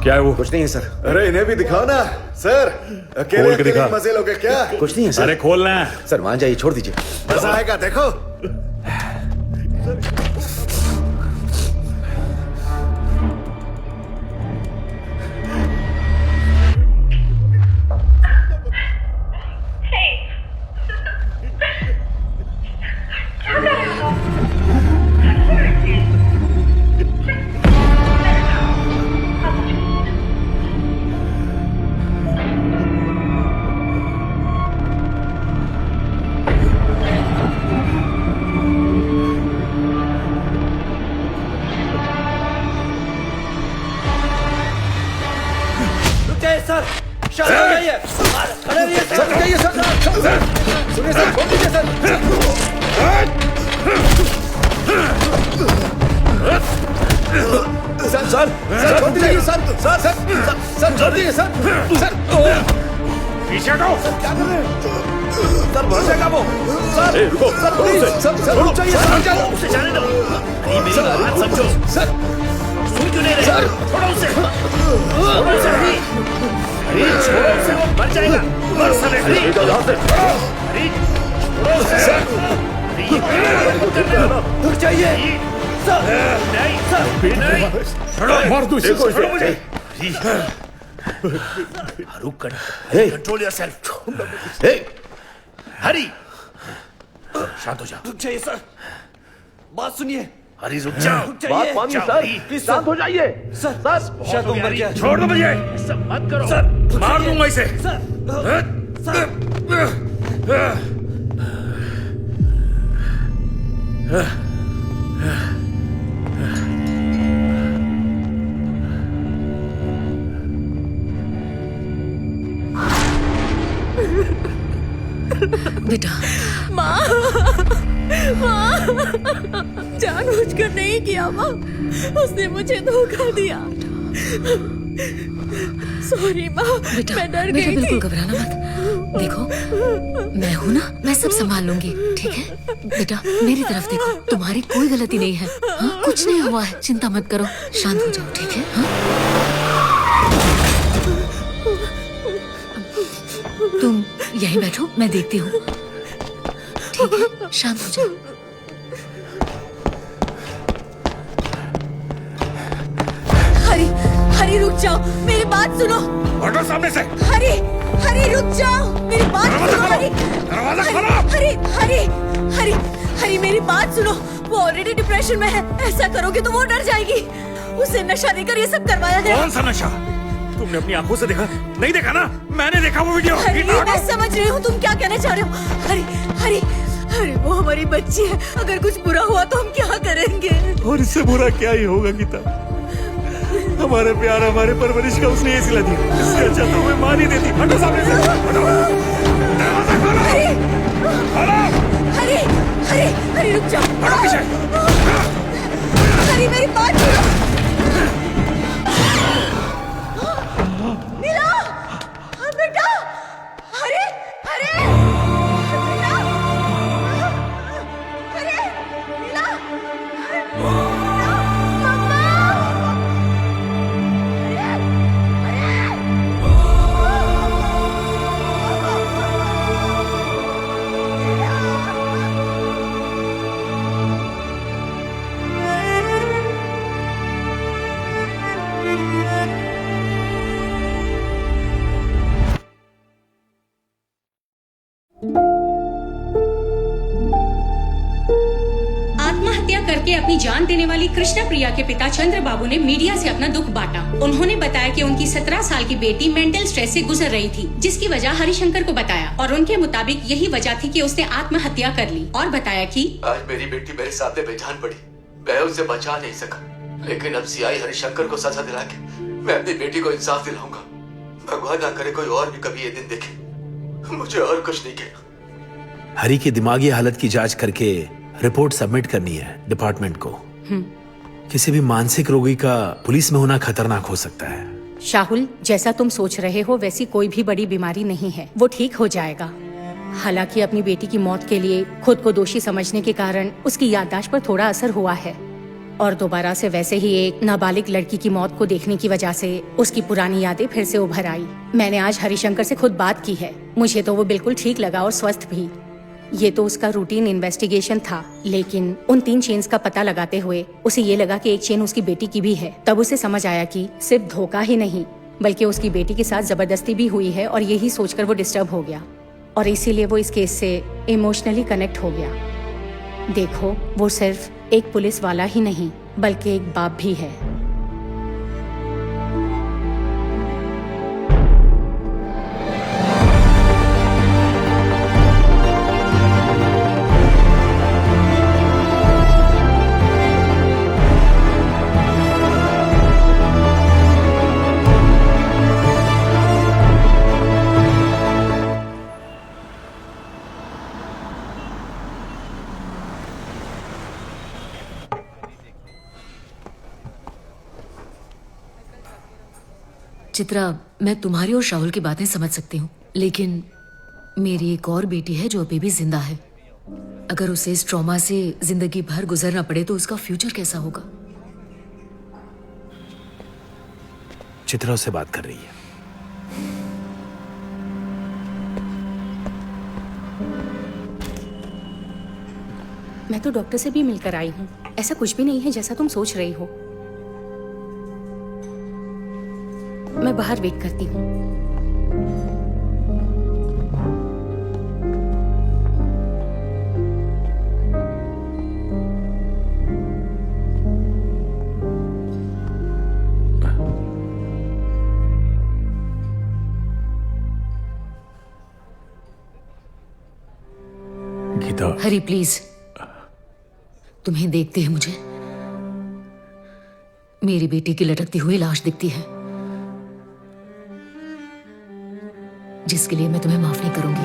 क्या है वो? कुछ नहीं है सर। अरे इन्हें भी दिखाओ ना सर। अकेले खोल के दिखा। मजे लोगे क्या? कुछ नहीं है सर। अरे खोलना है। सर वहां जाइए, छोड़ दीजिए। मजा आएगा देखो। सर शांत हो जाइए। खड़े रहिए सर। जाइए सर। सुनिए सर, छोड़ दीजिए सर। सर सर सर छोड़ दीजिए सर। सर सर सर छोड़ दीजिए सर। सर पीछे हटो। सर क्या कर रहे हैं? सर भागेगा वो। सर रुको। सर प्लीज सर सर रुक जाइए सर। जाओ उसे जाने दो। नहीं मेरी बात समझो। सर सुन क्यों नहीं रहे? सर छोड़ो उसे। छोड़ो उसे हरी। हरी छोड़ो उसे, वो मर जाएगा। मर साले हरी। हरी छोड़ो उसे। हरी ये क्या रुक जाइए सर। नहीं सर नहीं। छोड़ो, मार दो इसे। देखो छोड़ो मुझे। हरी कंट्रोल योरसेल्फ। हरी शांत हो जा। रुक जाइए सर, बात सुनिए। हरी रुक जाओ। बात मानिए सर, प्लीज शांत हो जाइए। सर सर शायद वो मर गया। छोड़ दो मुझे। ऐसा मत करो सर मार दूंगा इसे। बेटा। माँ, माँ, जानबूझकर नहीं किया माँ, उसने मुझे धोखा दिया। सॉरी माँ, बेटा मैं डर बेटा गई बिल्कुल थी। घबराना मत। देखो मैं हूं ना, मैं सब संभाल लूंगी, ठीक है? बेटा मेरी तरफ देखो, तुम्हारी कोई गलती नहीं है। हाँ? कुछ नहीं हुआ है, चिंता मत करो, शांत हो जाओ, ठीक है? हाँ? तुम यहीं बैठो, मैं देखती हूँ, ठीक है? शांत हो जाओ। हरी, हरी रुक जाओ, मेरी बात सुनो। हटो सामने से। हरी, हरी रुक जाओ, मेरी बात सुनो। हरी, दरवाजा खोलो। हरी, हरी, हरी, हरी मेरी बात सुनो। वो ऑलरेडी डिप्रेशन में है, ऐसा करोगे तो वो डर जाएगी। उसे नशा देकर ये सब करवाया है। कौन सा नशा? तुमने अपनी आंखों से देखा? नहीं देखा ना? मैंने देखा वो वीडियो। हरी मैं समझ रही हूँ तुम क्या कहना चाह रहे हो। हरी, हरी, हरी वो हमारी बच्ची है, अगर कुछ बुरा हुआ तो हम क्या करेंगे? और इससे बुरा क्या ही होगा गीता? हमारे प्यार, हमारे परवरिश का उसने ये सिला दिया। इससे अच्छा तो मैं मार ही देती। हटो सामने से। हटो। दरवाजा खोलो। खोलो। हरी, हरी, हरी रुक जाओ। हटो पीछे। हरी मेरी बात सुनो। नीला, हाँ बेटा, हरी, हरी, बेटा, हरी, नीला, मम्मा, आत्महत्या करके अपनी जान देने वाली कृष्णा प्रिया के पिता चंद्र बाबू ने मीडिया से अपना दुख बांटा। उन्होंने बताया कि उनकी 17 साल की बेटी मेंटल स्ट्रेस से गुजर रही थी, जिसकी वजह हरिशंकर को बताया और उनके मुताबिक यही वजह थी कि उसने आत्महत्या कर ली। और बताया कि आज मेरी बेटी मेरे सामने बेजान पड़ी, मैं उसे बचा नहीं सका, लेकिन अब सीआई हरिशंकर को सजा दिला के मैं अपनी बेटी को इंसाफ दिलाऊंगा। भगवान ना करे कोई और भी कभी ये दिन देखे। मुझे और कुछ नहीं कहना। हरी की दिमागी हालत की जांच करके रिपोर्ट सबमिट करनी है डिपार्टमेंट को। किसी भी मानसिक रोगी का पुलिस में होना खतरनाक हो सकता है। शाहुल, जैसा तुम सोच रहे हो वैसी कोई भी बड़ी बीमारी नहीं है, वो ठीक हो जाएगा। हालांकि अपनी बेटी की मौत के लिए खुद को दोषी समझने के कारण उसकी याददाश्त पर थोड़ा असर हुआ है, और दोबारा से वैसे ही एक नाबालिग लड़की की मौत को देखने की वजह से उसकी पुरानी यादें फिर से उभर आई। मैंने आज हरिशंकर से खुद बात की है, मुझे तो वो बिल्कुल ठीक लगा और स्वस्थ भी। ये तो उसका रूटीन इन्वेस्टिगेशन था, लेकिन उन 3 चेन्स का पता लगाते हुए उसे ये लगा कि एक चेन उसकी बेटी की भी है। तब उसे समझ आया कि सिर्फ धोखा ही नहीं बल्कि उसकी बेटी के साथ जबरदस्ती भी हुई है, और यही सोचकर वो डिस्टर्ब हो गया और इसीलिए वो इस केस से इमोशनली कनेक्ट हो गया। देखो, वो सिर्फ एक पुलिस वाला ही नहीं बल्कि एक बाप भी है। चित्रा, मैं तुम्हारी और शाहुल की बातें समझ सकती हूँ, लेकिन मेरी एक और बेटी है जो अभी भी जिंदा है। अगर उसे इस ट्रॉमा से जिंदगी भर गुजरना पड़े तो उसका फ्यूचर कैसा होगा? चित्रा उससे बात कर रही है। मैं तो डॉक्टर से भी मिलकर आई हूँ। ऐसा कुछ भी नहीं है जैसा तुम सोच रही हो। मैं बाहर वेट करती हूँ। गीता, हरी प्लीज, तुम्हें देखते ही मुझे मेरी बेटी की लटकती हुई लाश दिखती है, जिसके लिए मैं तुम्हें माफ नहीं करूंगी।